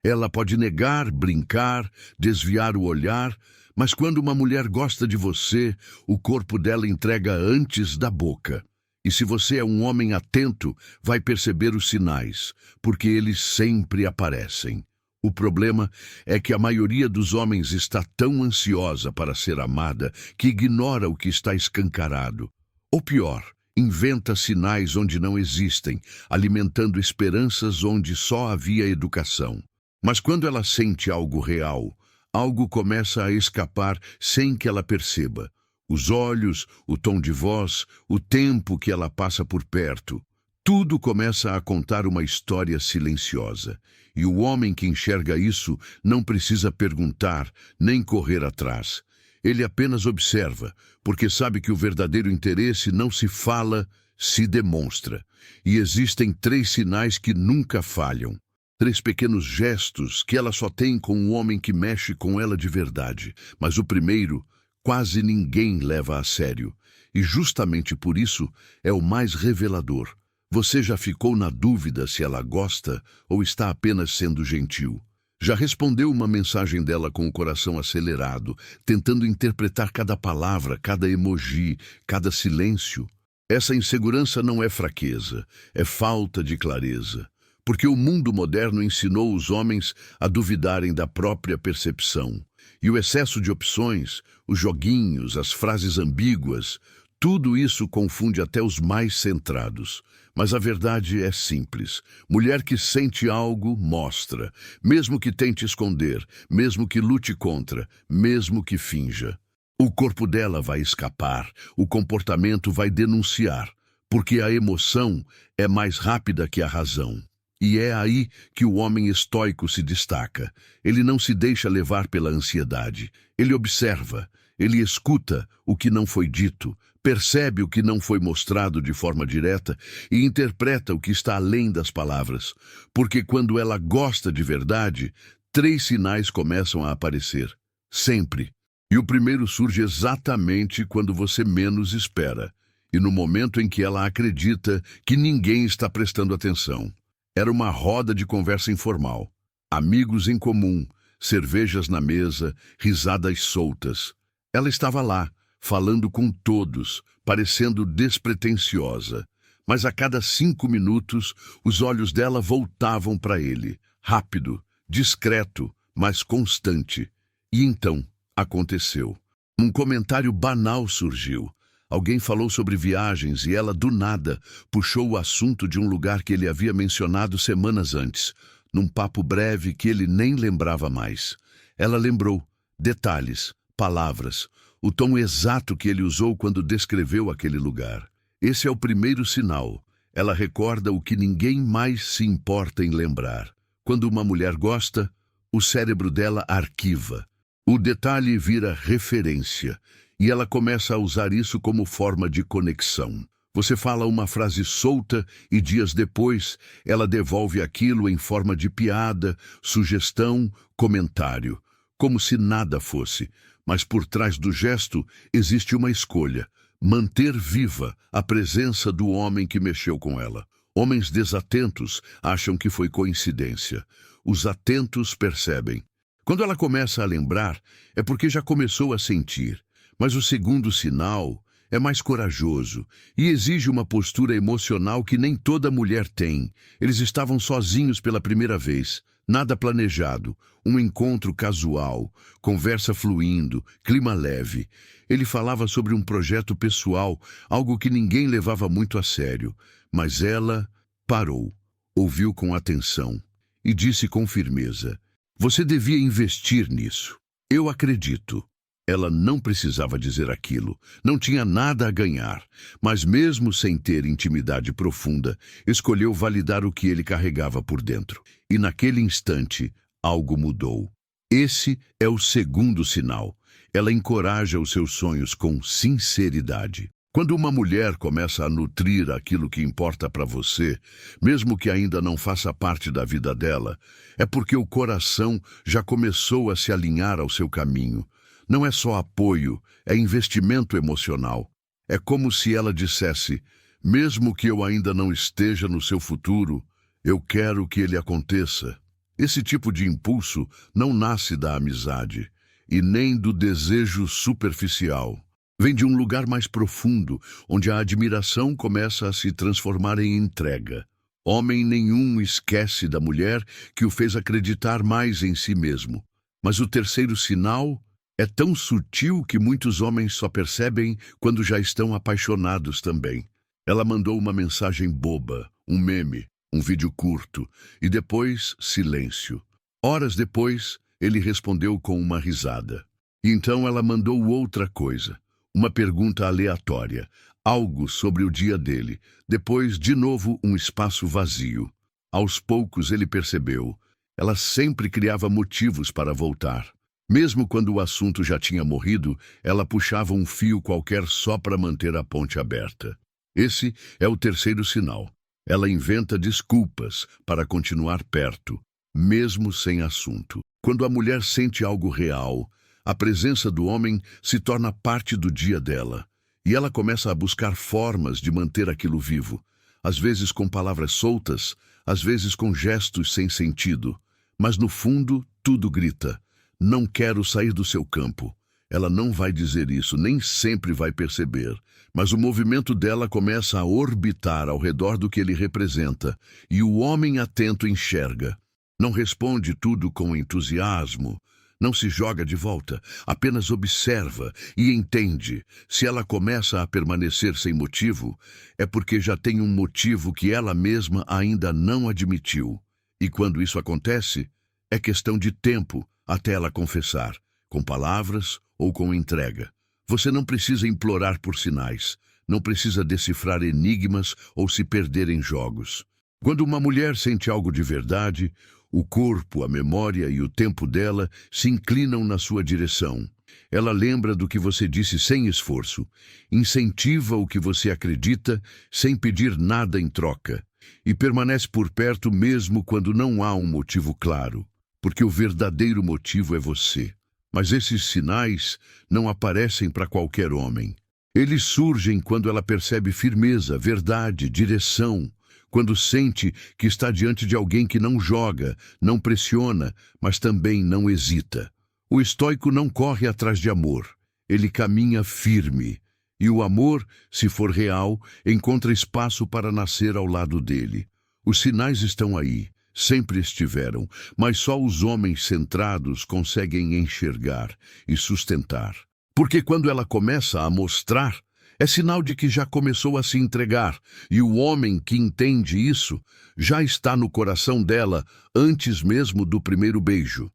Ela pode negar, brincar, desviar o olhar, mas quando uma mulher gosta de você, o corpo dela entrega antes da boca. E se você é um homem atento, vai perceber os sinais, porque eles sempre aparecem. O problema é que a maioria dos homens está tão ansiosa para ser amada que ignora o que está escancarado. Ou pior, inventa sinais onde não existem, alimentando esperanças onde só havia educação. Mas quando ela sente algo real, algo começa a escapar sem que ela perceba. Os olhos, o tom de voz, o tempo que ela passa por perto. Tudo começa a contar uma história silenciosa. E o homem que enxerga isso não precisa perguntar, nem correr atrás. Ele apenas observa, porque sabe que o verdadeiro interesse não se fala, se demonstra. E existem 3 sinais que nunca falham. 3 pequenos gestos que ela só tem com o homem que mexe com ela de verdade. Mas o primeiro, quase ninguém leva a sério. E justamente por isso é o mais revelador. Você já ficou na dúvida se ela gosta ou está apenas sendo gentil? Já respondeu uma mensagem dela com o coração acelerado, tentando interpretar cada palavra, cada emoji, cada silêncio? Essa insegurança não é fraqueza, é falta de clareza. Porque o mundo moderno ensinou os homens a duvidarem da própria percepção. E o excesso de opções, os joguinhos, as frases ambíguas, tudo isso confunde até os mais centrados. Mas a verdade é simples. Mulher que sente algo, mostra. Mesmo que tente esconder, mesmo que lute contra, mesmo que finja. O corpo dela vai escapar, o comportamento vai denunciar. Porque a emoção é mais rápida que a razão. E é aí que o homem estoico se destaca. Ele não se deixa levar pela ansiedade. Ele observa, ele escuta o que não foi dito, percebe o que não foi mostrado de forma direta e interpreta o que está além das palavras. Porque quando ela gosta de verdade, 3 sinais começam a aparecer. Sempre. E o primeiro surge exatamente quando você menos espera. E no momento em que ela acredita que ninguém está prestando atenção. Era uma roda de conversa informal. Amigos em comum, cervejas na mesa, risadas soltas. Ela estava lá, falando com todos, parecendo despretensiosa. Mas a cada 5 minutos, os olhos dela voltavam para ele. Rápido, discreto, mas constante. E então, aconteceu. Um comentário banal surgiu. Alguém falou sobre viagens e ela, do nada, puxou o assunto de um lugar que ele havia mencionado semanas antes, num papo breve que ele nem lembrava mais. Ela lembrou detalhes, palavras, o tom exato que ele usou quando descreveu aquele lugar. Esse é o primeiro sinal. Ela recorda o que ninguém mais se importa em lembrar. Quando uma mulher gosta, o cérebro dela arquiva. O detalhe vira referência. E ela começa a usar isso como forma de conexão. Você fala uma frase solta e dias depois ela devolve aquilo em forma de piada, sugestão, comentário. Como se nada fosse. Mas por trás do gesto existe uma escolha. Manter viva a presença do homem que mexeu com ela. Homens desatentos acham que foi coincidência. Os atentos percebem. Quando ela começa a lembrar, é porque já começou a sentir. Mas o segundo sinal é mais corajoso e exige uma postura emocional que nem toda mulher tem. Eles estavam sozinhos pela primeira vez, nada planejado, um encontro casual, conversa fluindo, clima leve. Ele falava sobre um projeto pessoal, algo que ninguém levava muito a sério, mas ela parou, ouviu com atenção e disse com firmeza: "Você devia investir nisso. Eu acredito." Ela não precisava dizer aquilo, não tinha nada a ganhar, mas mesmo sem ter intimidade profunda, escolheu validar o que ele carregava por dentro. E naquele instante, algo mudou. Esse é o segundo sinal. Ela encoraja os seus sonhos com sinceridade. Quando uma mulher começa a nutrir aquilo que importa para você, mesmo que ainda não faça parte da vida dela, é porque o coração já começou a se alinhar ao seu caminho. Não é só apoio, é investimento emocional. É como se ela dissesse: mesmo que eu ainda não esteja no seu futuro, eu quero que ele aconteça. Esse tipo de impulso não nasce da amizade e nem do desejo superficial. Vem de um lugar mais profundo, onde a admiração começa a se transformar em entrega. Homem nenhum esquece da mulher que o fez acreditar mais em si mesmo. Mas o terceiro sinal é tão sutil que muitos homens só percebem quando já estão apaixonados também. Ela mandou uma mensagem boba, um meme, um vídeo curto, e depois silêncio. Horas depois, ele respondeu com uma risada. E então ela mandou outra coisa, uma pergunta aleatória, algo sobre o dia dele. Depois, de novo, um espaço vazio. Aos poucos ele percebeu. Ela sempre criava motivos para voltar. Mesmo quando o assunto já tinha morrido, ela puxava um fio qualquer só para manter a ponte aberta. Esse é o terceiro sinal. Ela inventa desculpas para continuar perto, mesmo sem assunto. Quando a mulher sente algo real, a presença do homem se torna parte do dia dela. E ela começa a buscar formas de manter aquilo vivo. Às vezes com palavras soltas, às vezes com gestos sem sentido. Mas no fundo, tudo grita: não quero sair do seu campo. Ela não vai dizer isso, nem sempre vai perceber. Mas o movimento dela começa a orbitar ao redor do que ele representa. E o homem atento enxerga. Não responde tudo com entusiasmo. Não se joga de volta, apenas observa e entende. Se ela começa a permanecer sem motivo, é porque já tem um motivo que ela mesma ainda não admitiu. E quando isso acontece, é questão de tempo até ela confessar, com palavras ou com entrega. Você não precisa implorar por sinais, não precisa decifrar enigmas ou se perder em jogos. Quando uma mulher sente algo de verdade, o corpo, a memória e o tempo dela se inclinam na sua direção. Ela lembra do que você disse sem esforço, incentiva o que você acredita sem pedir nada em troca, e permanece por perto mesmo quando não há um motivo claro, porque o verdadeiro motivo é você. Mas esses sinais não aparecem para qualquer homem. Eles surgem quando ela percebe firmeza, verdade, direção, quando sente que está diante de alguém que não joga, não pressiona, mas também não hesita. O estoico não corre atrás de amor, ele caminha firme. E o amor, se for real, encontra espaço para nascer ao lado dele. Os sinais estão aí, sempre estiveram, mas só os homens centrados conseguem enxergar e sustentar. Porque quando ela começa a mostrar, é sinal de que já começou a se entregar, e o homem que entende isso já está no coração dela antes mesmo do primeiro beijo.